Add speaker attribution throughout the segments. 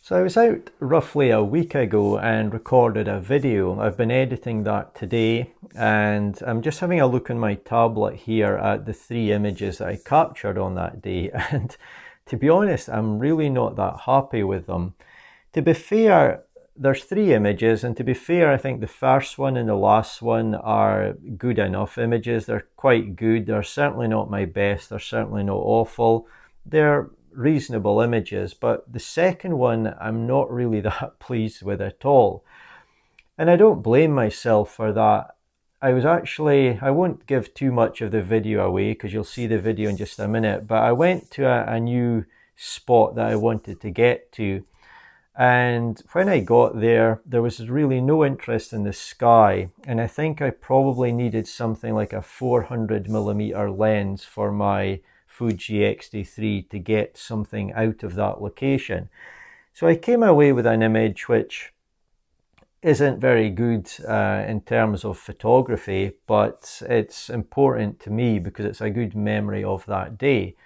Speaker 1: So I was out roughly a week ago and recorded a video. I've been editing that today and I'm just having a look on my tablet here at the three images that I captured on that day, and to be honest, I'm really not that happy with them. To be fair, there's three images, and to be fair, I think the first one and the last one are good enough images. They're quite good. They're certainly not my best. They're certainly not awful. They're reasonable images, but the second one I'm not really that pleased with at all. And I don't blame myself for that. I won't give too much of the video away because you'll see the video in just a minute, but I went to a new spot that I wanted to get to. And when I got there, there was really no interest in the sky. And I think I probably needed something like a 400mm lens for my Fuji X-T3 to get something out of that location. So I came away with an image which isn't very good in terms of photography, but it's important to me because it's a good memory of that day.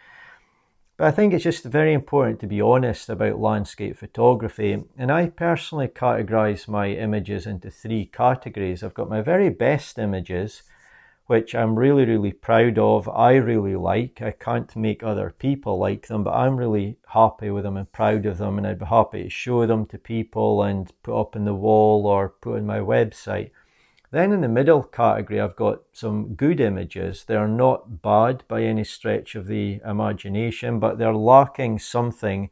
Speaker 1: But I think it's just very important to be honest about landscape photography. And I personally categorize my images into three categories. I've got my very best images, which I'm really proud of. I really like. I can't make other people like them, but I'm really happy with them and proud of them. And I'd be happy to show them to people and put up on the wall or put on my website. Then in the middle category, I've got some good images. They're not bad by any stretch of the imagination, but they're lacking something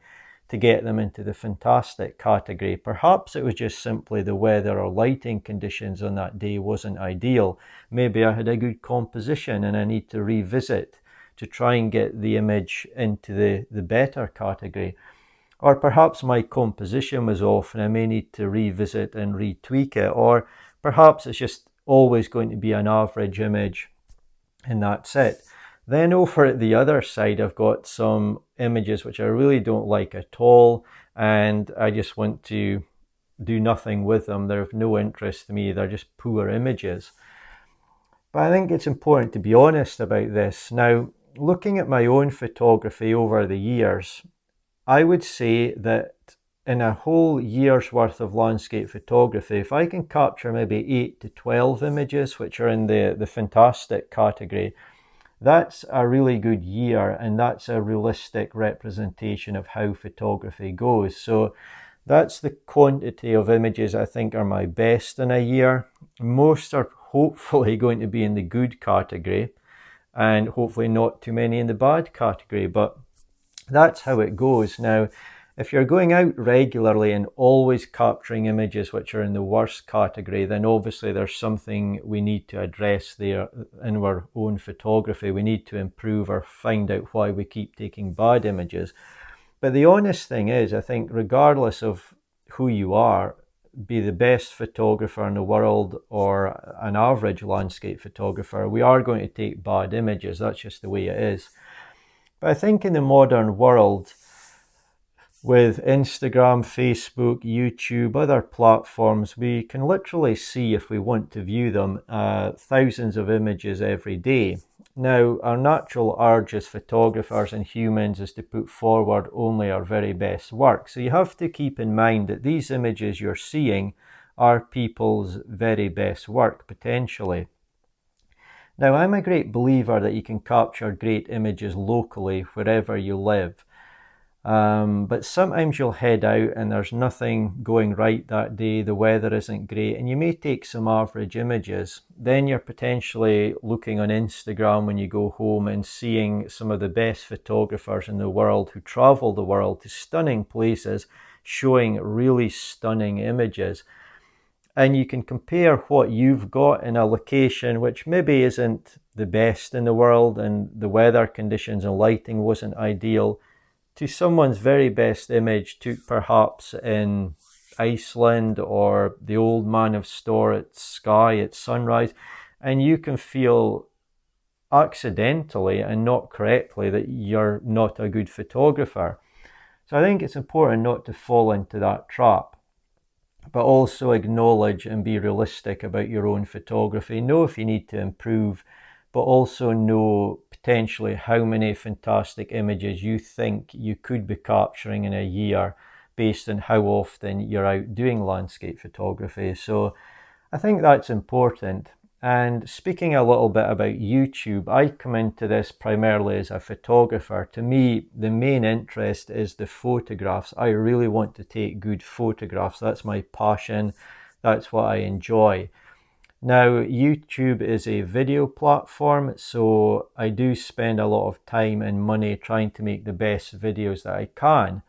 Speaker 1: to get them into the fantastic category. Perhaps it was just simply the weather or lighting conditions on that day wasn't ideal. Maybe I had a good composition and I need to revisit to try and get the image into the better category. Or perhaps my composition was off and I may need to revisit and retweak it. Or perhaps it's just always going to be an average image and that's it. Then over at the other side, I've got some images which I really don't like at all, and I just want to do nothing with them. They're of no interest to me. They're just poor images. But I think it's important to be honest about this. Now, looking at my own photography over the years, I would say that in a whole year's worth of landscape photography, if I can capture maybe 8 to 12 images, which are in the fantastic category, that's a really good year, and that's a realistic representation of how photography goes. So that's the quantity of images I think are my best in a year. Most are hopefully going to be in the good category, and hopefully not too many in the bad category, but that's how it goes. Now, if you're going out regularly and always capturing images which are in the worst category, then obviously there's something we need to address there in our own photography. We need to improve or find out why we keep taking bad images. But the honest thing is, I think regardless of who you are, be the best photographer in the world or an average landscape photographer, we are going to take bad images. That's just the way it is. But I think in the modern world, with Instagram, Facebook, YouTube, other platforms, we can literally see, if we want to view them, thousands of images every day. Now, our natural urge as photographers and humans is to put forward only our very best work. So you have to keep in mind that these images you're seeing are people's very best work, potentially. Now, I'm a great believer that you can capture great images locally, wherever you live. But sometimes you'll head out and there's nothing going right that day, the weather isn't great, and you may take some average images. Then you're potentially looking on Instagram when you go home and seeing some of the best photographers in the world who travel the world to stunning places, showing really stunning images. And you can compare what you've got in a location which maybe isn't the best in the world and the weather conditions and lighting wasn't ideal, to someone's very best image took perhaps in Iceland or the old man of Storr at Skye at sunrise, and you can feel accidentally and not correctly that you're not a good photographer. So I think it's important not to fall into that trap, but also acknowledge and be realistic about your own photography. Know if you need to improve, but also know potentially how many fantastic images you think you could be capturing in a year based on how often you're out doing landscape photography. So I think that's important. And speaking a little bit about YouTube, I come into this primarily as a photographer. To me, the main interest is the photographs. I really want to take good photographs. That's my passion. That's what I enjoy. Now, YouTube is a video platform, so I do spend a lot of time and money trying to make the best videos that I can.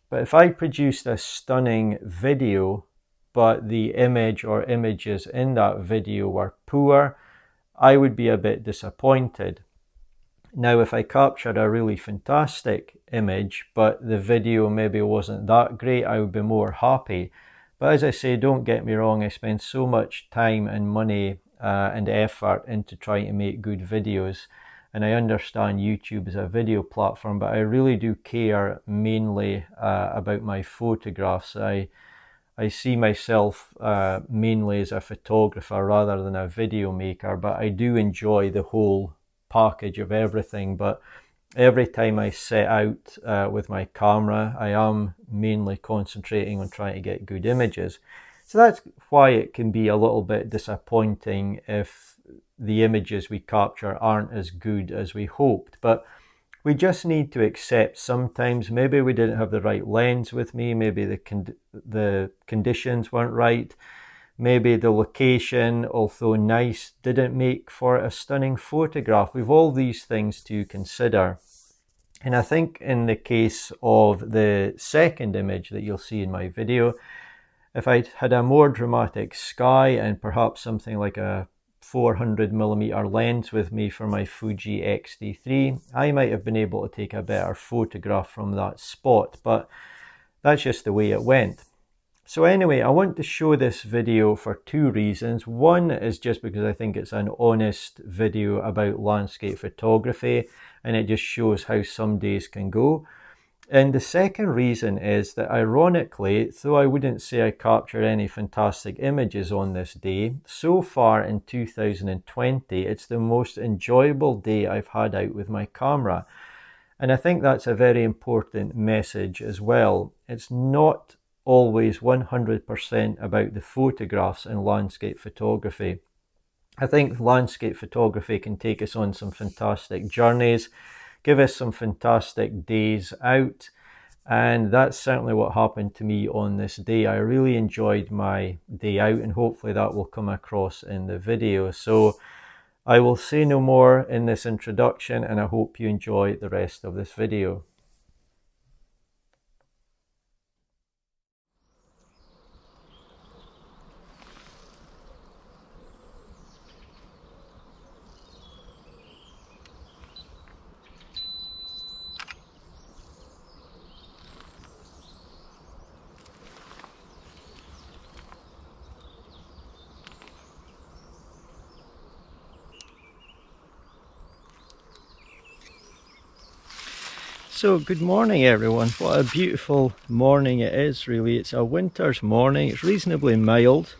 Speaker 1: But if I produced a stunning video, but the image or images in that video were poor, I would be a bit disappointed. Now, if I captured a really fantastic image, but the video maybe wasn't that great, I would be more happy. But as I say, don't get me wrong, I spend so much time and money and effort into trying to make good videos. And I understand YouTube is a video platform, but I really do care mainly about my photographs. I see myself mainly as a photographer rather than a video maker, but I do enjoy the whole package of everything. But every time I set out with my camera, I am mainly concentrating on trying to get good images. So that's why it can be a little bit disappointing if the images we capture aren't as good as we hoped. But we just need to accept sometimes maybe we didn't have the right lens with me, maybe the conditions weren't right, maybe the location, although nice, didn't make for a stunning photograph. We've all these things to consider. And I think in the case of the second image that you'll see in my video, if I had a more dramatic sky and perhaps something like a 400mm lens with me for my Fuji X-T3, I might have been able to take a better photograph from that spot, but that's just the way it went. So anyway, I want to show this video for two reasons. One is just because I think it's an honest video about landscape photography and it just shows how some days can go. And the second reason is that ironically, though I wouldn't say I captured any fantastic images on this day, so far in 2020, it's the most enjoyable day I've had out with my camera. And I think that's a very important message as well. It's not always 100% about the photographs in landscape photography. I think landscape photography can take us on some fantastic journeys, give us some fantastic days out, and that's certainly what happened to me on this day. I really enjoyed my day out, and hopefully that will come across in the video. So I will say no more in this introduction, and I hope you enjoy the rest of this video. So good morning everyone. What a beautiful morning it is really. It's a winter's morning, it's reasonably mild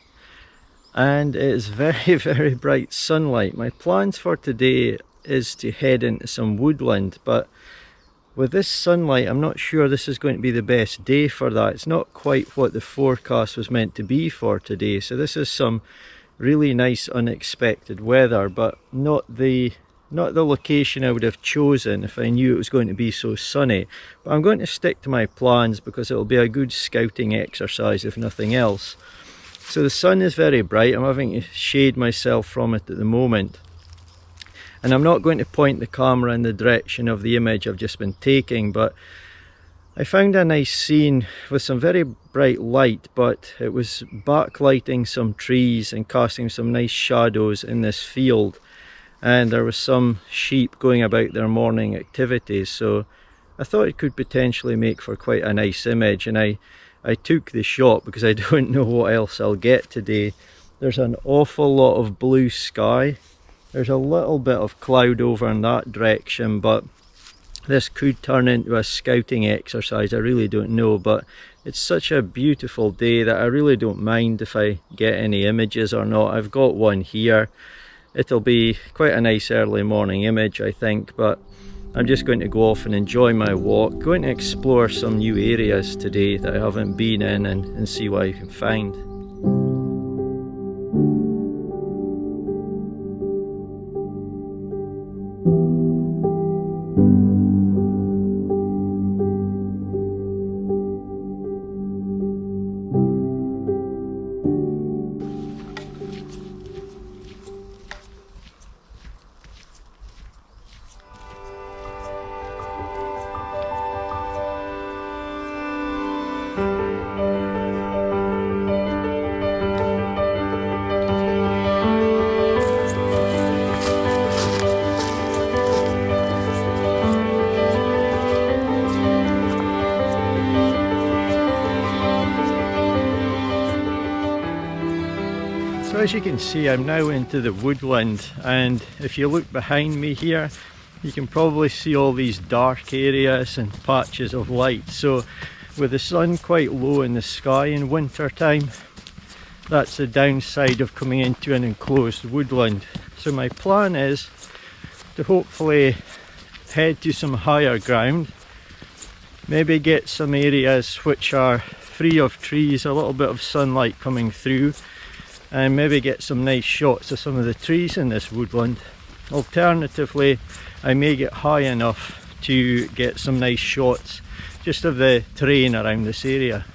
Speaker 1: and it is very bright sunlight. My plans for today is to head into some woodland, but with this sunlight I'm not sure this is going to be the best day for that. It's not quite what the forecast was meant to be for today, so this is some really nice unexpected weather, but not the location I would have chosen if I knew it was going to be so sunny. But I'm going to stick to my plans because it'll be a good scouting exercise if nothing else. So the sun is very bright. I'm having to shade myself from it at the moment. And I'm not going to point the camera in the direction of the image I've just been taking, but I found a nice scene with some very bright light, but it was backlighting some trees and casting some nice shadows in this field. And there was some sheep going about their morning activities, so I thought it could potentially make for quite a nice image, and I took the shot because I don't know what else I'll get today. There's an awful lot of blue sky, there's a little bit of cloud over in that direction, but this could turn into a scouting exercise, I really don't know. But it's such a beautiful day that I really don't mind if I get any images or not. I've got one here. It'll be quite a nice early morning image I think, but I'm just going to go off and enjoy my walk, going to explore some new areas today that I haven't been in and see what I can find. So as you can see, I'm now into the woodland, and if you look behind me here, you can probably see all these dark areas and patches of light. So with the sun quite low in the sky in winter time, that's the downside of coming into an enclosed woodland. So my plan is to hopefully head to some higher ground, maybe get some areas which are free of trees, a little bit of sunlight coming through, and maybe get some nice shots of some of the trees in this woodland. Alternatively, I may get high enough to get some nice shots just of the terrain around this area.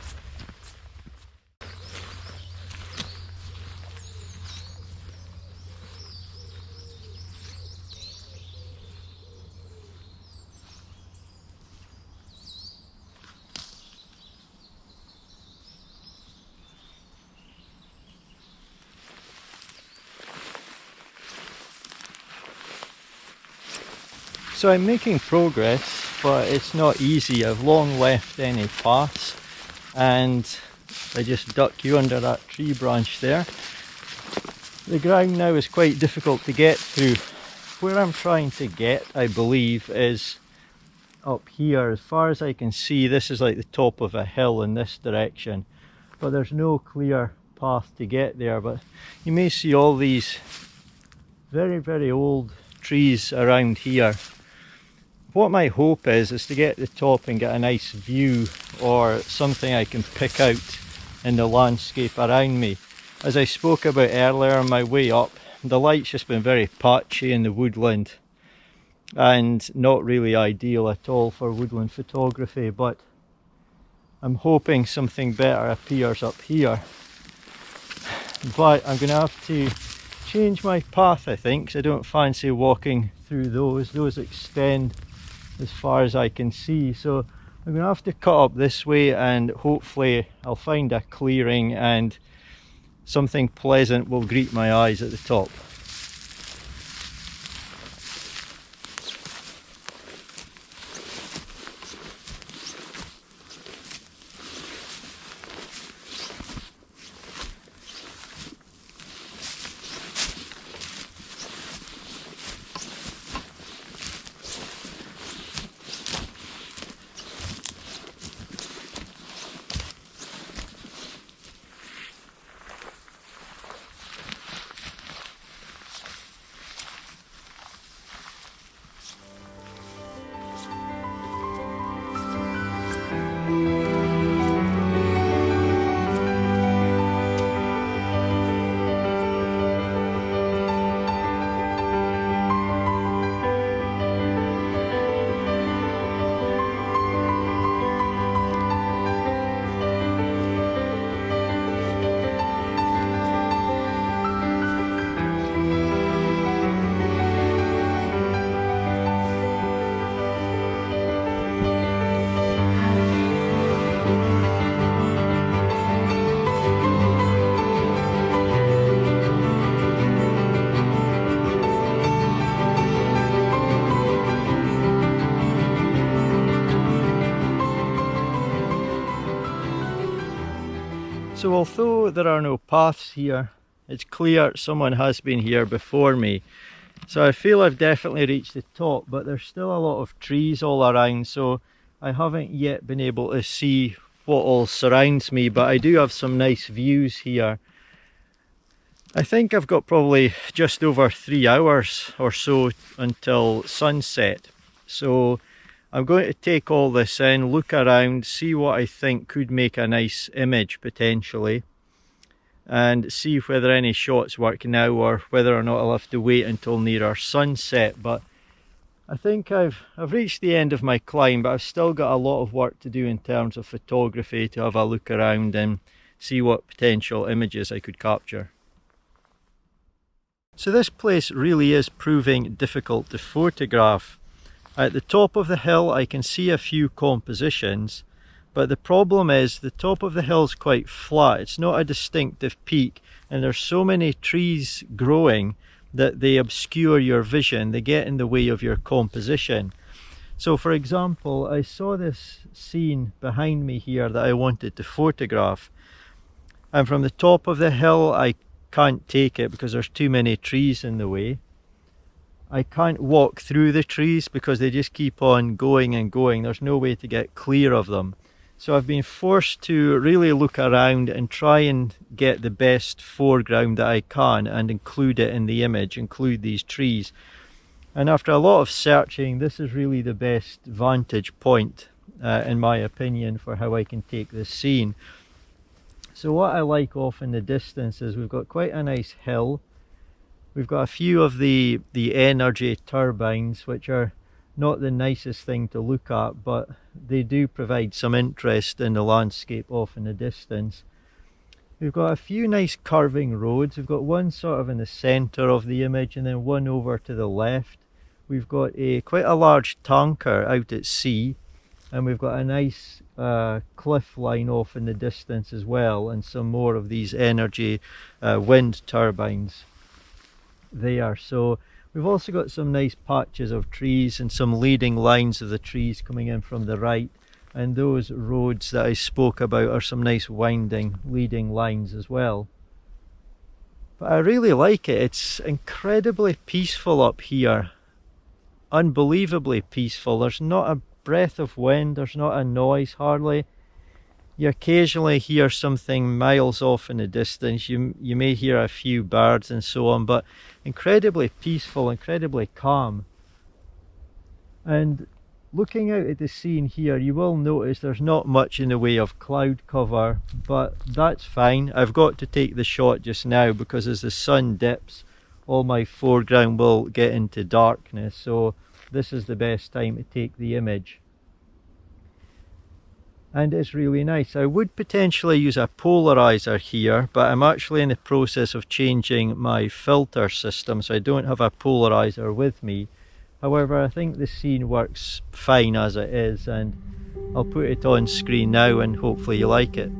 Speaker 1: So I'm making progress, but it's not easy. I've long left any paths, and I just duck you under that tree branch there. The ground now is quite difficult to get through. Where I'm trying to get, I believe, is up here. As far as I can see, this is like the top of a hill in this direction, but there's no clear path to get there. But you may see all these very old trees around here. What my hope is to get to the top and get a nice view, or something I can pick out in the landscape around me. As I spoke about earlier on my way up, the light's just been very patchy in the woodland and not really ideal at all for woodland photography, but I'm hoping something better appears up here. But I'm going to have to change my path, I think, because I don't fancy walking through those. Those extend as far as I can see, so I'm going to have to cut up this way, and hopefully I'll find a clearing and something pleasant will greet my eyes at the top. So although there are no paths here, it's clear someone has been here before me. So I feel I've definitely reached the top, but there's still a lot of trees all around, so I haven't yet been able to see what all surrounds me, but I do have some nice views here. I think I've got probably just over 3 hours or so until sunset. So I'm going to take all this in, look around, see what I think could make a nice image potentially, and see whether any shots work now or whether or not I'll have to wait until nearer sunset. But I think I've reached the end of my climb, but I've still got a lot of work to do in terms of photography to have a look around and see what potential images I could capture. So this place really is proving difficult to photograph. At the top of the hill I can see a few compositions, but the problem is the top of the hill is quite flat. It's not a distinctive peak, and there's so many trees growing that they obscure your vision, they get in the way of your composition. So for example, I saw this scene behind me here that I wanted to photograph, and from the top of the hill I can't take it because there's too many trees in the way. I can't walk through the trees because they just keep on going and going. There's no way to get clear of them. So I've been forced to really look around and try and get the best foreground that I can and include it in the image, include these trees. And after a lot of searching, this is really the best vantage point, in my opinion, for how I can take this scene. So what I like off in the distance is we've got quite a nice hill. We've got a few of the energy turbines, which are not the nicest thing to look at, but they do provide some interest in the landscape off in the distance. We've got a few nice curving roads. We've got one sort of in the centre of the image and then one over to the left. We've got quite a large tanker out at sea, and we've got a nice cliff line off in the distance as well, and some more of these energy wind turbines there. So we've also got some nice patches of trees and some leading lines of the trees coming in from the right, and those roads that I spoke about are some nice winding leading lines as well. But I really like it. It's incredibly peaceful up here, unbelievably peaceful. There's not a breath of wind, there's not a noise hardly. You occasionally hear something miles off in the distance, you may hear a few birds and so on, but incredibly peaceful, incredibly calm. And looking out at the scene here, you will notice there's not much in the way of cloud cover, but that's fine. I've got to take the shot just now because as the sun dips, all my foreground will get into darkness, so this is the best time to take the image. And it's really nice. I would potentially use a polarizer here, but I'm actually in the process of changing my filter system, so I don't have a polarizer with me. However, I think the scene works fine as it is, and I'll put it on screen now and hopefully you like it.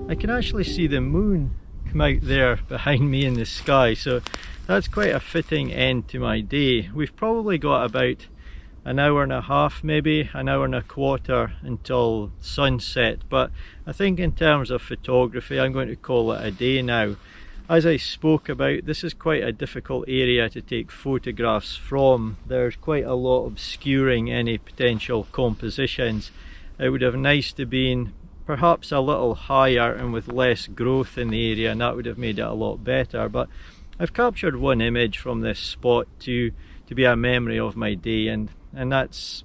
Speaker 1: I can actually see the moon come out there behind me in the sky, so that's quite a fitting end to my day. We've probably got about an hour and a half, maybe an hour and a quarter until sunset, but I think in terms of photography I'm going to call it a day now. As I spoke about, this is quite a difficult area to take photographs from. There's quite a lot obscuring any potential compositions. It would have nice to been perhaps a little higher and with less growth in the area, and that would have made it a lot better, but I've captured one image from this spot to be a memory of my day, and that's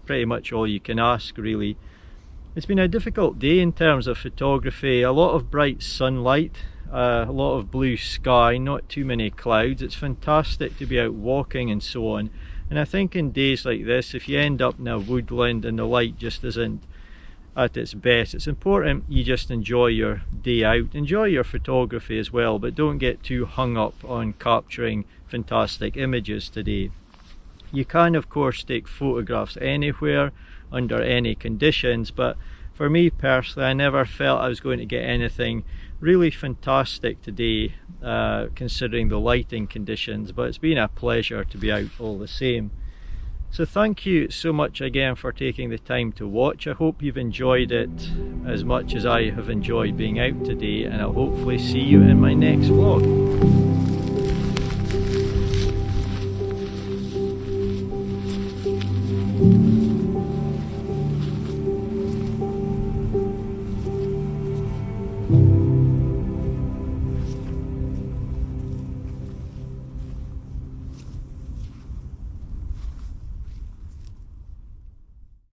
Speaker 1: pretty much all you can ask really. It's been a difficult day in terms of photography. A lot of bright sunlight, a lot of blue sky, not too many clouds. It's fantastic to be out walking and so on, and I think in days like this, if you end up in a woodland and the light just isn't at its best, it's important you just enjoy your day out, enjoy your photography as well, but don't get too hung up on capturing fantastic images today. You can of course take photographs anywhere under any conditions, but for me personally, I never felt I was going to get anything Really fantastic today, considering the lighting conditions, but it's been a pleasure to be out all the same. So thank you so much again for taking the time to watch. I hope you've enjoyed it as much as I have enjoyed being out today, and I'll hopefully see you in my next vlog.